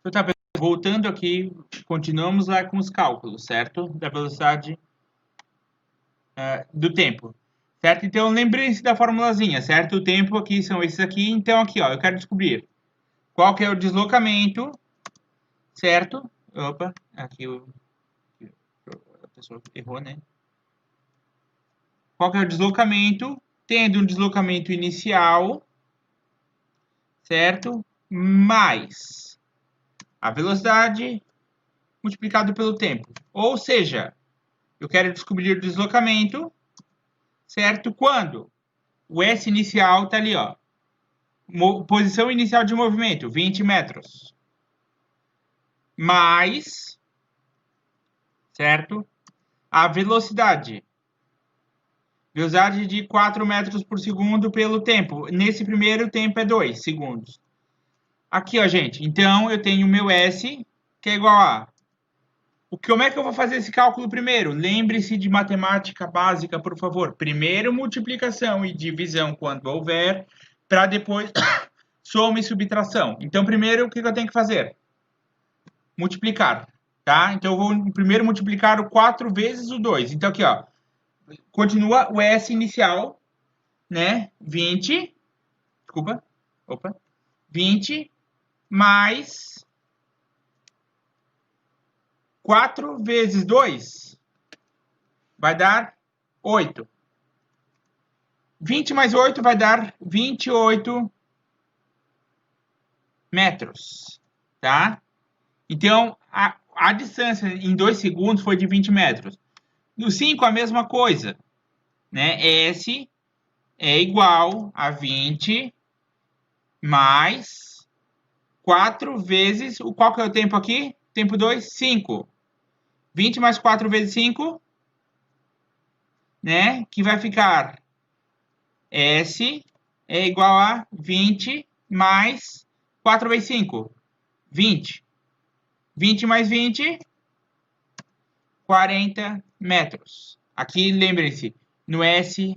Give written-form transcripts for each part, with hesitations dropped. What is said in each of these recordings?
Então, tá, pessoal, voltando aqui, continuamos lá com os cálculos, certo? Da velocidade do tempo, certo? Então, lembrem-se da formulazinha, certo? O tempo aqui são esses aqui. Então, aqui, ó, eu quero descobrir qual que é o deslocamento, certo? Opa, aqui a pessoa errou, né? Qual que é o deslocamento? Tendo um deslocamento inicial, certo? Mais a velocidade multiplicado pelo tempo. Ou seja, eu quero descobrir o deslocamento, certo? Quando o S inicial está ali, ó. Posição inicial de movimento, 20 metros. Mais, certo? A velocidade. Velocidade de 4 metros por segundo pelo tempo. Nesse primeiro, o tempo é 2 segundos. Aqui, ó, gente. Então, eu tenho o meu S, que é igual a... Como é que eu vou fazer esse cálculo primeiro? Lembre-se de matemática básica, por favor. Primeiro, multiplicação e divisão, quando houver, para depois soma e subtração. Então, primeiro, o que eu tenho que fazer? Multiplicar, tá? Então, eu vou primeiro multiplicar o 4 vezes o 2. Então, aqui, ó. Continua o S inicial, né? 20. Desculpa. Opa. 20 mais 4 vezes 2 vai dar 8. 20 mais 8 vai dar 28 metros, tá? Então, a distância em 2 segundos foi de 20 metros. No 5, a mesma coisa, né? S é igual a 20 mais 4 vezes... Qual que é o tempo aqui? Tempo 2, 5. 20 mais 4 vezes 5, né? Que vai ficar S é igual a 20 mais 4 vezes 5. 20. 20 mais 20, 40 metros. Aqui, lembrem-se, no S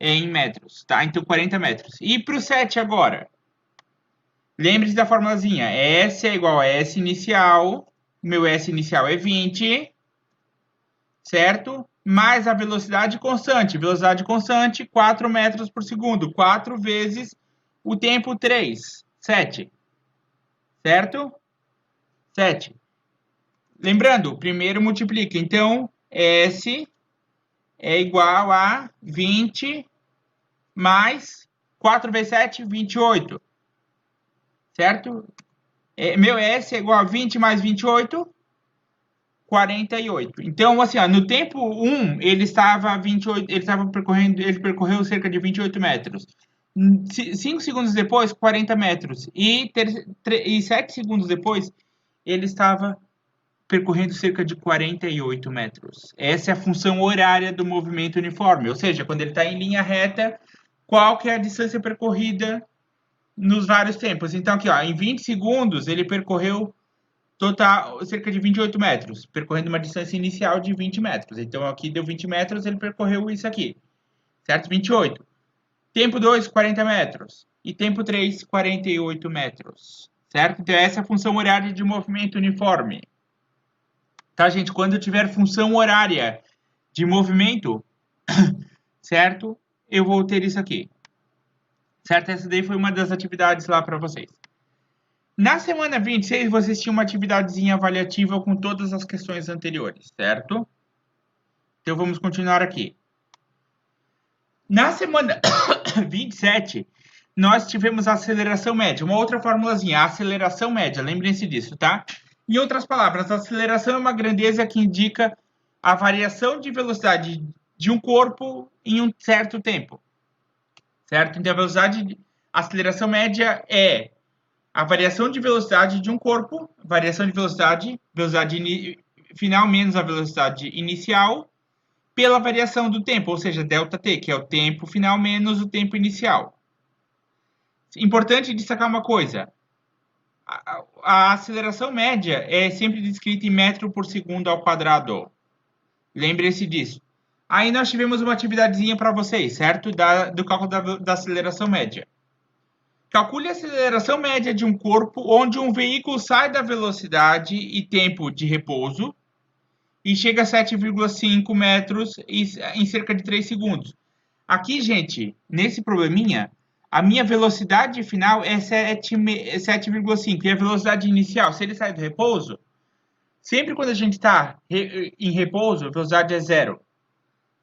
é em metros, tá? Então, 40 metros. E para o 7 agora? Lembre-se da formulazinha. S é igual a S inicial. Meu S inicial é 20, certo? Mais a velocidade constante. Velocidade constante, 4 metros por segundo. 4 vezes o tempo 3, 7. Certo? 7. Lembrando, primeiro multiplica. Então, S é igual a 20 mais 4 vezes 7, 28. Certo? Meu S é igual a 20 mais 28, 48. Então, assim, ó, no tempo 1, ele percorreu cerca de 28 metros. 5 segundos depois, 40 metros. E 7 segundos depois, ele estava percorrendo cerca de 48 metros. Essa é a função horária do movimento uniforme, ou seja, quando ele está em linha reta, qual que é a distância percorrida nos vários tempos. Então, aqui, ó, em 20 segundos, ele percorreu total cerca de 28 metros, percorrendo uma distância inicial de 20 metros. Então, aqui deu 20 metros, ele percorreu isso aqui, certo? 28. Tempo 2, 40 metros. E tempo 3, 48 metros, certo? Então, essa é a função horária de movimento uniforme. Tá, gente? Quando eu tiver função horária de movimento, certo? Eu vou ter isso aqui. Certo? Essa daí foi uma das atividades lá para vocês. Na semana 26, vocês tinham uma atividadezinha avaliativa com todas as questões anteriores, certo? Então, vamos continuar aqui. Na semana 27, nós tivemos a aceleração média, uma outra formulazinha, a aceleração média, lembrem-se disso, tá? Em outras palavras, a aceleração é uma grandeza que indica a variação de velocidade de um corpo em um certo tempo, certo? Então, a aceleração média é a variação de velocidade de um corpo, variação de velocidade final menos a velocidade inicial, pela variação do tempo, ou seja, ΔT, que é o tempo final menos o tempo inicial. Importante destacar uma coisa, a aceleração média é sempre descrita em metro por segundo ao quadrado. Lembre-se disso. Aí nós tivemos uma atividadezinha para vocês, certo? Do cálculo da aceleração média. Calcule a aceleração média de um corpo onde um veículo sai da velocidade e tempo de repouso e chega a 7,5 metros em cerca de 3 segundos. Aqui, gente, nesse probleminha, a minha velocidade final é 7,5 e a velocidade inicial, se ele sai do repouso, sempre quando a gente está em repouso, a velocidade é zero,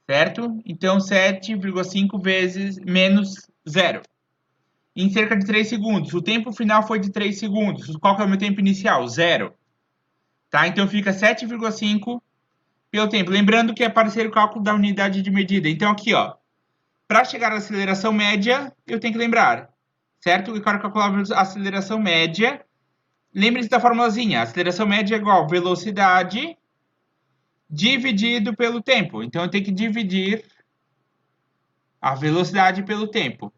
certo? Então, 7,5 vezes menos zero. Em cerca de 3 segundos. O tempo final foi de 3 segundos. Qual que é o meu tempo inicial? Zero. Tá? Então, fica 7,5 pelo tempo. Lembrando que é parecer o cálculo da unidade de medida. Então, aqui, ó. Para chegar à aceleração média, eu tenho que lembrar, certo? Eu quero calcular a aceleração média. Lembre-se da formulazinha. A aceleração média é igual a velocidade dividido pelo tempo. Então, eu tenho que dividir a velocidade pelo tempo,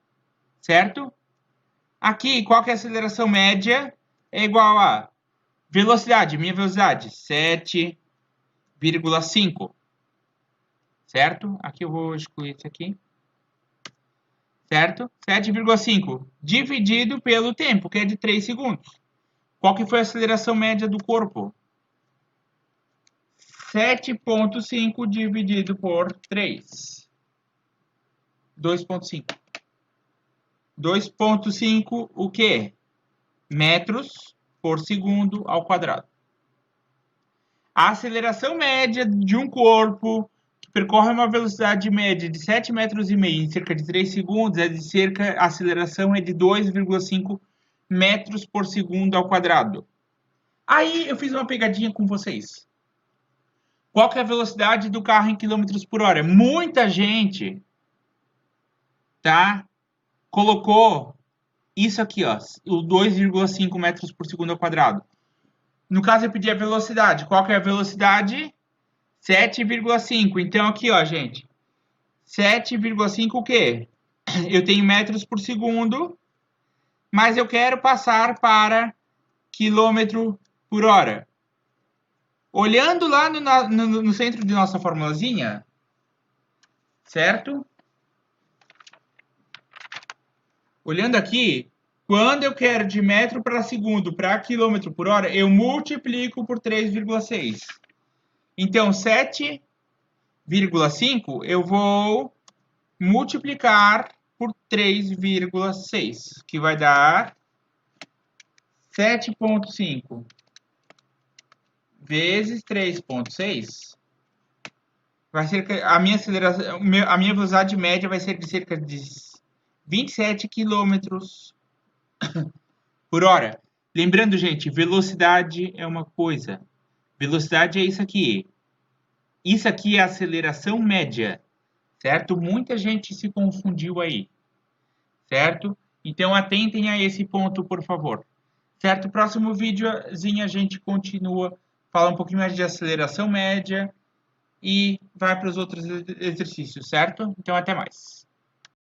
certo? Aqui, qual que é a aceleração média? É igual a velocidade, minha velocidade, 7,5, certo? Aqui eu vou excluir isso aqui, certo? 7,5 dividido pelo tempo, que é de 3 segundos. Qual que foi a aceleração média do corpo? 7,5 dividido por 3. 2,5. 2,5 o quê? Metros por segundo ao quadrado. A aceleração média de um corpo que percorre uma velocidade média de 7,5 metros em cerca de 3 segundos, a aceleração é de 2,5 metros por segundo ao quadrado. Aí eu fiz uma pegadinha com vocês. Qual que é a velocidade do carro em quilômetros por hora? Muita gente, tá, colocou isso aqui, ó, o 2,5 metros por segundo ao quadrado. No caso, eu pedi a velocidade. Qual que é a velocidade? 7,5. Então, aqui, ó, gente. 7,5 o quê? Eu tenho metros por segundo, mas eu quero passar para quilômetro por hora. Olhando lá no centro de nossa formulazinha, certo? Olhando aqui, quando eu quero de metro para segundo para quilômetro por hora, eu multiplico por 3,6. Então, 7,5 eu vou multiplicar por 3,6, que vai dar 7,5 vezes 3,6. Vai ser a minha aceleração, a minha velocidade média vai ser de cerca de 27 quilômetros por hora. Lembrando, gente, velocidade é uma coisa. Velocidade é isso aqui. Isso aqui é a aceleração média, certo? Muita gente se confundiu aí, certo? Então, atentem a esse ponto, por favor. Certo? Próximo videozinho a gente continua, fala um pouquinho mais de aceleração média e vai para os outros exercícios, certo? Então, até mais.